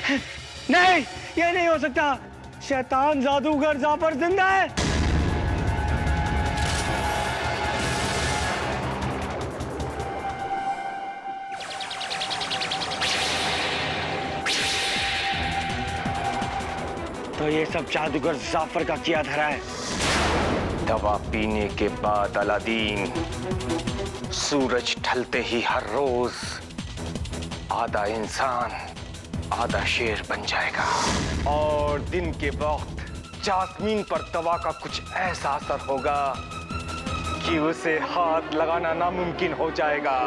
नहीं, ये नहीं हो सकता। शैतान जादूगर जाफर जिंदा है। तो ये सब जादूगर जाफर का किया धरा है। दवा पीने के बाद अलादीन सूरज ढलते ही हर रोज आधा इंसान आधा शेर बन जाएगा, और दिन के वक्त जास्मीन पर दवा का कुछ ऐसा असर होगा कि उसे हाथ लगाना नामुमकिन हो जाएगा।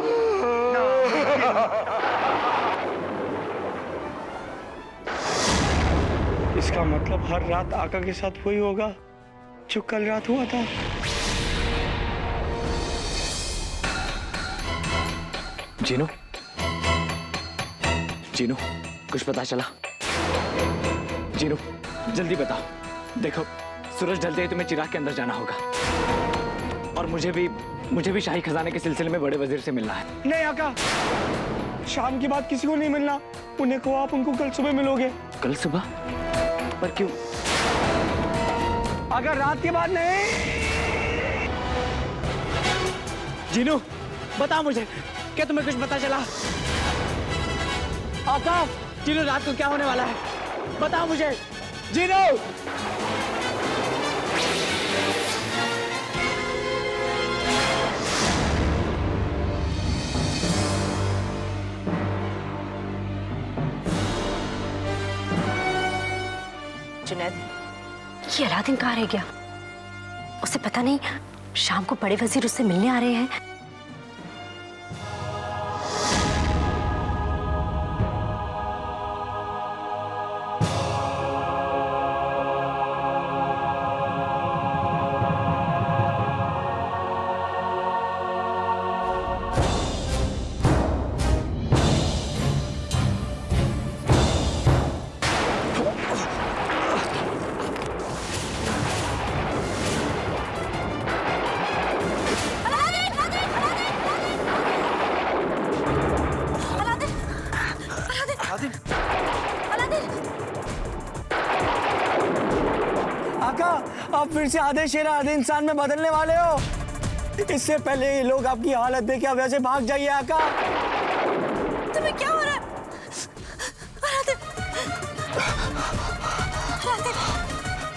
इसका मतलब हर रात आका के साथ वही होगा जो कल रात हुआ था। जीनू, जीनू, कुछ पता चला? जीनू, जल्दी बताओ। देखो, सूरज ढलते ही तुम्हें चिराग के अंदर जाना होगा, और मुझे भी शाही खजाने के सिलसिले में बड़े वजीर से मिलना है। नहीं आका, शाम के बाद किसी को नहीं मिलना। उन्हें कहो आप उनको कल सुबह मिलोगे। कल सुबह? पर क्यों? अगर रात के बाद नहीं। जीनू, बता मुझे, क्या तुम्हें कुछ पता चला? आका, जीनू, रात को क्या होने वाला है? बता मुझे, जीनू। जुनैद, ये अलादीन कहाँ रह गया? उसे पता नहीं शाम को बड़े वजीर उससे मिलने आ रहे हैं। आप फिर से आधे शेर आधे इंसान में बदलने वाले हो। इससे पहले ये लोग आपकी हालत देख के वैसे भाग जाइए आका। तुम्हें क्या हो रहा है?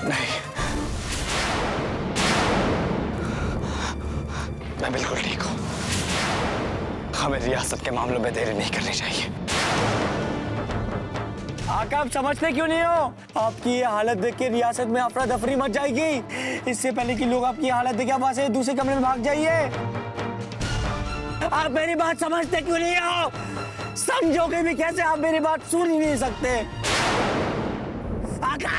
नहीं, मैं बिल्कुल ठीक हूँ। हमें रियासत के मामलों में देरी नहीं करनी चाहिए। आका, आप समझते क्यों नहीं हो? आपकी ये हालत देख के रियासत में अफरा तफरी मच जाएगी। इससे पहले कि लोग आपकी हालत देख के वहां से दूसरे कमरे में भाग जाइए। आप मेरी बात समझते क्यों नहीं हो? समझोगे भी कैसे? आप मेरी बात सुन ही नहीं सकते। आका!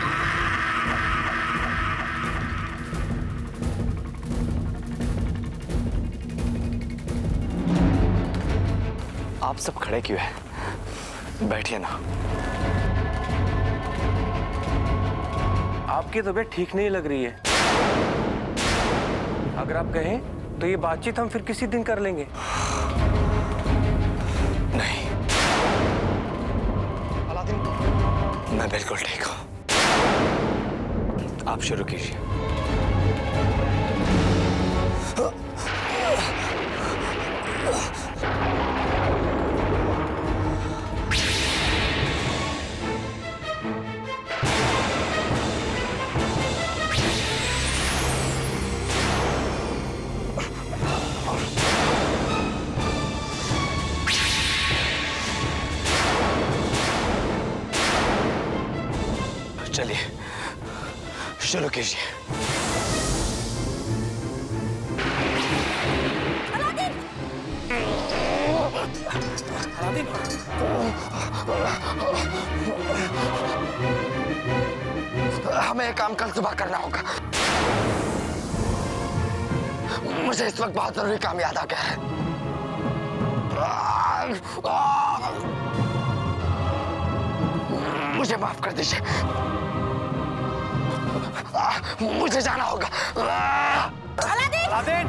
आप सब खड़े क्यों हैं? बैठिए ना। आपकी तबीयत ठीक नहीं लग रही है। अगर आप कहें तो ये बातचीत हम फिर किसी दिन कर लेंगे। नहीं, अलादीन, मैं बिल्कुल ठीक हूँ। आप शुरू कीजिए। चलिए, शुरू कीजिए। अलादीन! अलादीन! हमें ये काम कल सुबह करना होगा। मुझे इस वक्त बहुत जरूरी काम याद आ गया है। मुझे माफ कर दीजिए। मुझे जाना होगा। अलादीन! अलादीन!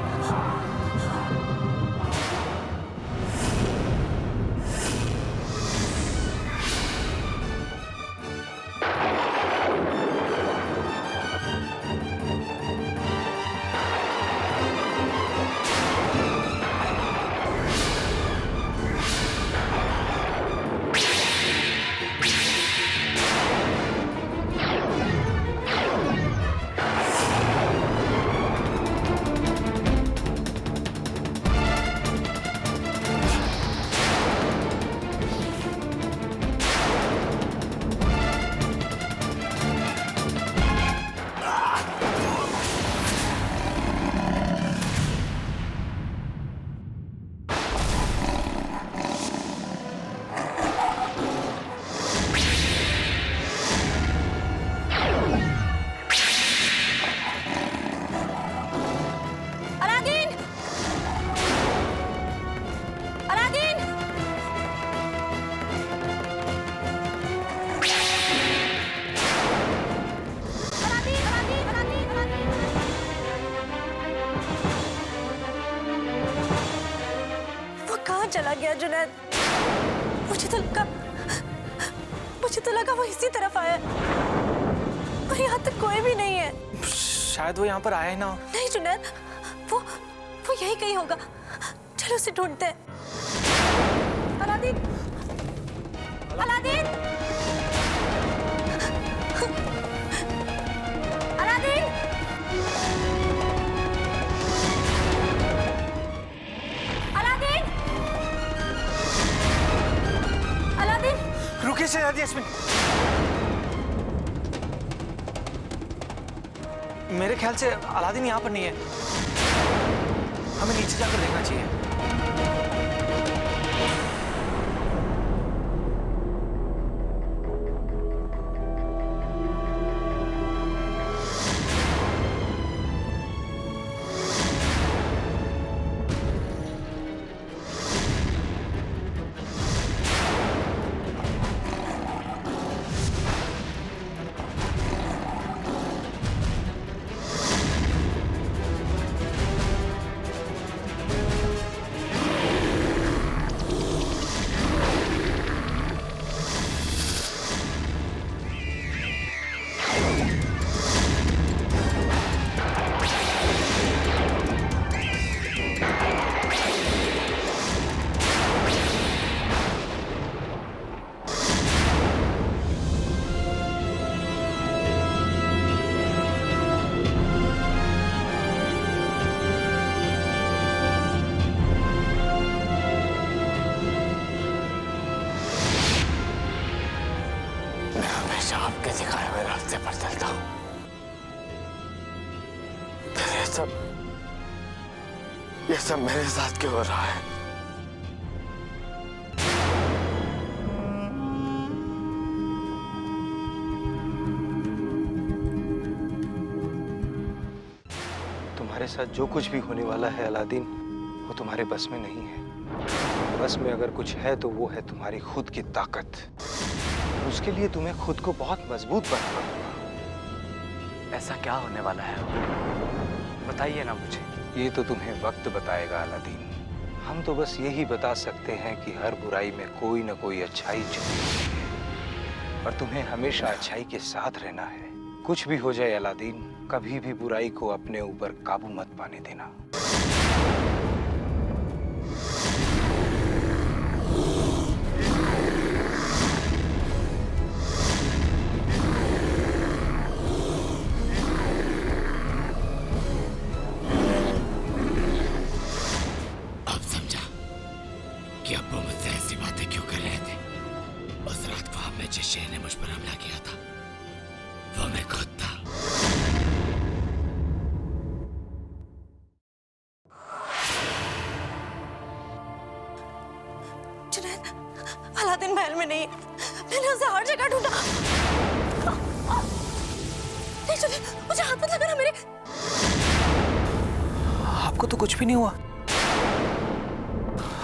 जुनैद। मुझे तो लगा वो इसी तरफ आया और यहाँ तक कोई भी नहीं है। शायद वो यहाँ पर आया ही ना हो। नहीं जुनैद, वो यही कहीं होगा। चलो उसे ढूंढते हैं। Aladdin, Aladdin, Aladdin, Aladdin, Aladdin. रुकिए शहजादी यास्मीन, मेरे ख्याल से अलादीन यहाँ पर नहीं है। हमें नीचे जाकर देखना चाहिए। आपके दिखाए हुए रास्ते पर चलता हूँ। ये सब मेरे साथ क्यों हो रहा है? तुम्हारे साथ जो कुछ भी होने वाला है अलादीन, वो तुम्हारे बस में नहीं है। बस में अगर कुछ है तो वो है तुम्हारी खुद की ताकत। और उसके लिए तुम्हें खुद को बहुत मजबूत बनाना होगा। ऐसा क्या होने वाला है, बताइए ना मुझे। ये तो तुम्हें वक्त बताएगा अलादीन। हम तो बस यही बता सकते हैं कि हर बुराई में कोई न कोई अच्छाई छुपी होती है और तुम्हें हमेशा अच्छाई के साथ रहना है। कुछ भी हो जाए अलादीन, कभी भी बुराई को अपने ऊपर काबू मत पाने देना। कि अब्बू मुझसे ऐसी बातें क्यों कर रहे थे। उस रात ख्वाब में जिस शेर ने मुझ पर हमला किया था वो मैं खुद था। जुनैद, अलादीन महल में नहीं है। मैंने उसे हर जगह ढूंढा। नहीं जुनैद, मुझे हाथ मत लगा ना मेरे। आपको तो कुछ भी नहीं हुआ।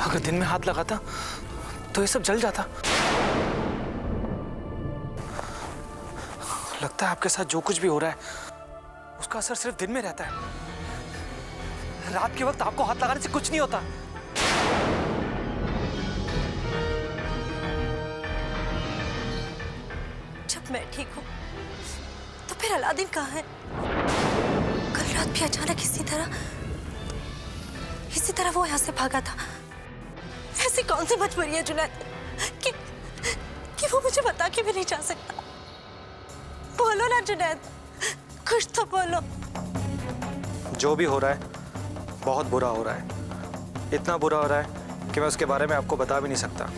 अगर दिन में हाथ लगाता तो ये सब जल जाता। लगता है आपके साथ जो कुछ भी हो रहा है उसका असर सिर्फ दिन में रहता है। रात के वक्त आपको हाथ लगाने से कुछ नहीं होता। जब मैं ठीक हूँ तो फिर अलादीन कहाँ है? कल रात भी अचानक इसी तरह वो यहाँ से भागा था। ऐसी कौन सी मजबूरी है जुनैद कि वो मुझे बता के भी नहीं जा सकता? बोलो ना जुनैद, कुछ तो बोलो। जो भी हो रहा है बहुत बुरा हो रहा है। इतना बुरा हो रहा है कि मैं उसके बारे में आपको बता भी नहीं सकता।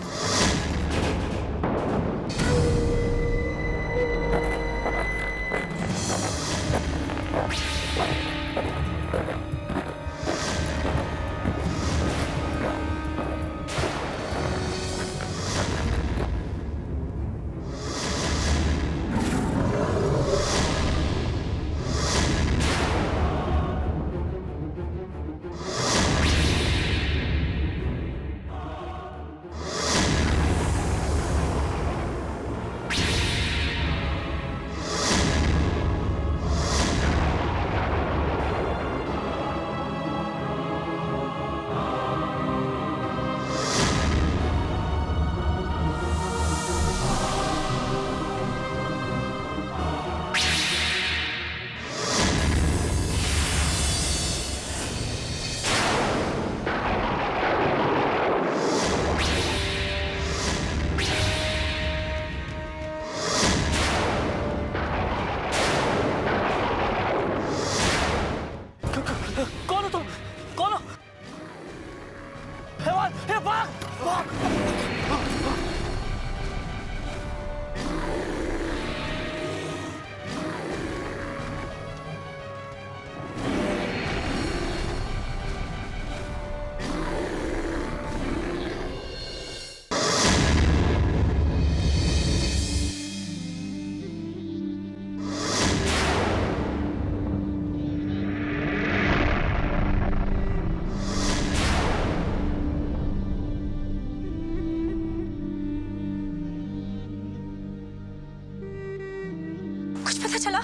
पता चला?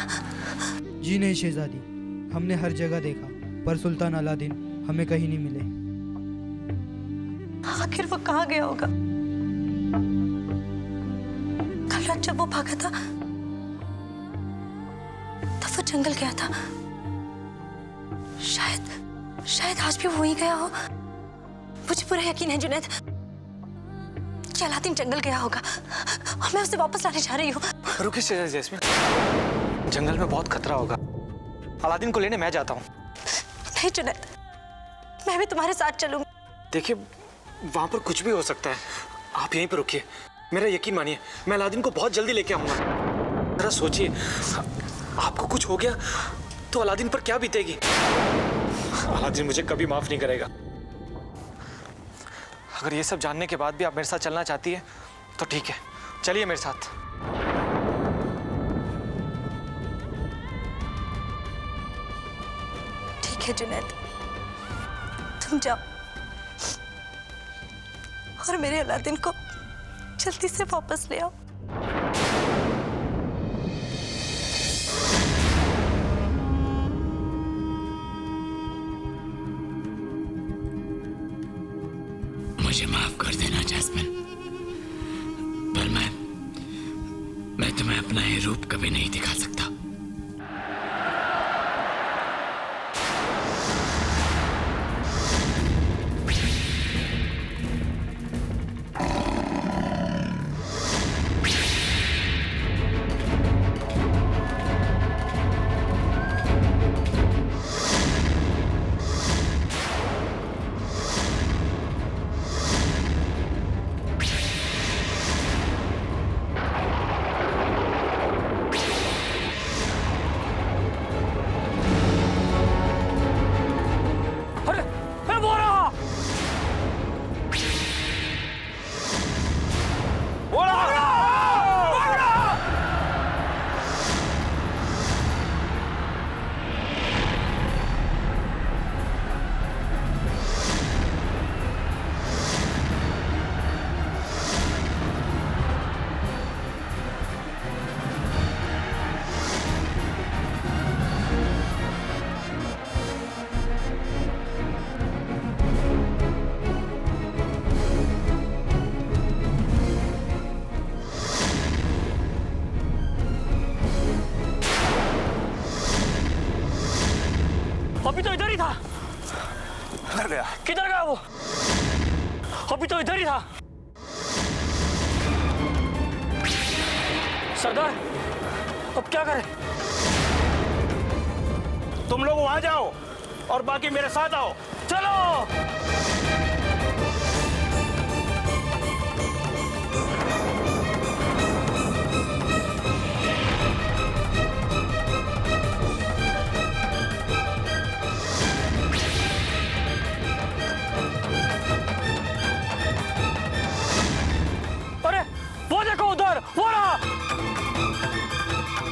जी नहीं शहजादी, हमने हर जगह देखा पर सुल्तान अलादीन हमें कहीं नहीं मिले। आखिर वो कहाँ गया होगा? कल रात जब वो भागा था तब वो जंगल गया था। शायद आज भी वो ही गया हो। मुझे पूरा यकीन है जुनैद कि अलादीन जंगल गया होगा और मैं उसे वापस लाने जा रही हूँ। रुकिए शहजादी जैस्मिन, जंगल में बहुत खतरा होगा। अलादीन को लेने मैं जाता हूँ। नहीं जुनैद, मैं भी तुम्हारे साथ चलूंगी। देखिए, वहां पर कुछ भी हो सकता है। आप यहीं पर रुकिए, मेरा यकीन मानिए, मैं अलादीन को बहुत जल्दी लेके आऊंगा। जरा सोचिए, आपको कुछ हो गया तो अलादीन पर क्या बीतेगी? अलादीन मुझे कभी माफ नहीं करेगा। अगर ये सब जानने के बाद भी आप मेरे साथ चलना चाहती है तो ठीक है, चलिए मेरे साथ। ठीक है जुनैद, तुम जाओ और मेरे अलादीन को जल्दी से वापस ले आओ। मुझे माफ कर देना जैस्मिन, पर मैं तुम्हें अपना ये रूप कभी नहीं दिखा सकता। अभी तो इधर ही था। किधर गया? किधर गया वो? अभी तो इधर ही था। सरदार, अब क्या करें? तुम लोग वहां जाओ और बाकी मेरे साथ आओ। चलो। अरे वो देखो उधर, वो रहा,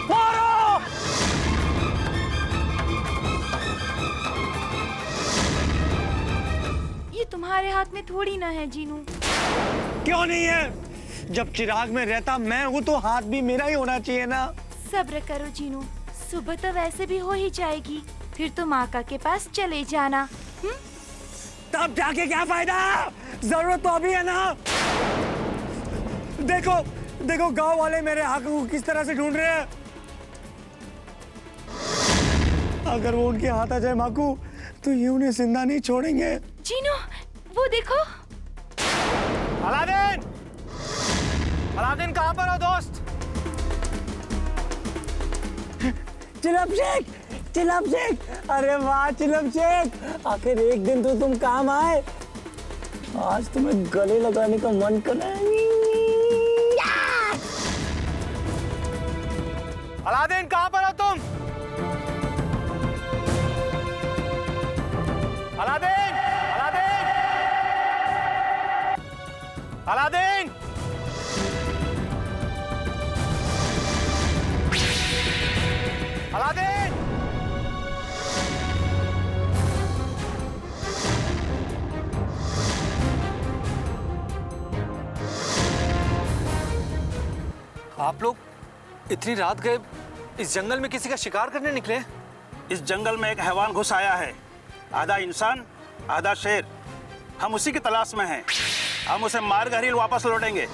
वो रहा। ये तुम्हारे हाथ में थोड़ी ना है जीनू। क्यों नहीं है? जब चिराग में रहता मैं हूँ तो हाथ भी मेरा ही होना चाहिए ना। सब्र करो जीनू, सुबह तो वैसे भी हो ही जाएगी, फिर तुम आका के पास चले जाना। तब जाके क्या फायदा? जरूरत तो अभी है ना। देखो देखो गांव वाले मेरे हक को किस तरह से ढूंढ रहे हैं। अगर वो उनके हाथ आ जाए माकू तो ये उन्हें जिंदा नहीं छोड़ेंगे। जीनू, वो देखो। अलादीन! अलादीन कहाँ पर हो दोस्त? चिलम शेख! चिलम शेख! अरे वाह चिलम शेख! आखिर एक दिन तो तुम काम आए। आज तुम्हें गले लगाने का मन कर रहा है। अलादीन कहाँ पर हो तुम? अलादीन! अलादीन! अलादीन! अलादीन! आप लोग इतनी रात गए इस जंगल में किसी का शिकार करने निकले? इस जंगल में एक हैवान घुस आया है, आधा इंसान आधा शेर। हम उसी की तलाश में हैं। हम उसे मार कर ही वापस लौटेंगे,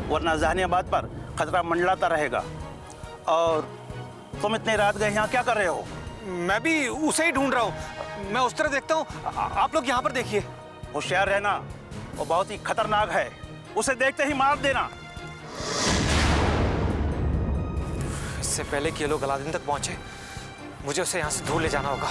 वरना जहानियाबाद पर खतरा मंडलाता रहेगा। और तुम इतनी रात गए यहाँ क्या कर रहे हो? मैं भी उसे ही ढूंढ रहा हूँ। मैं उस तरह देखता हूँ, आप लोग यहाँ पर देखिए। होशियार रहना, वो बहुत ही खतरनाक है, उसे देखते ही मार देना। इससे पहले कि ये लोग अलादीन तक पहुंचे, मुझे उसे यहाँ से दूर ले जाना होगा।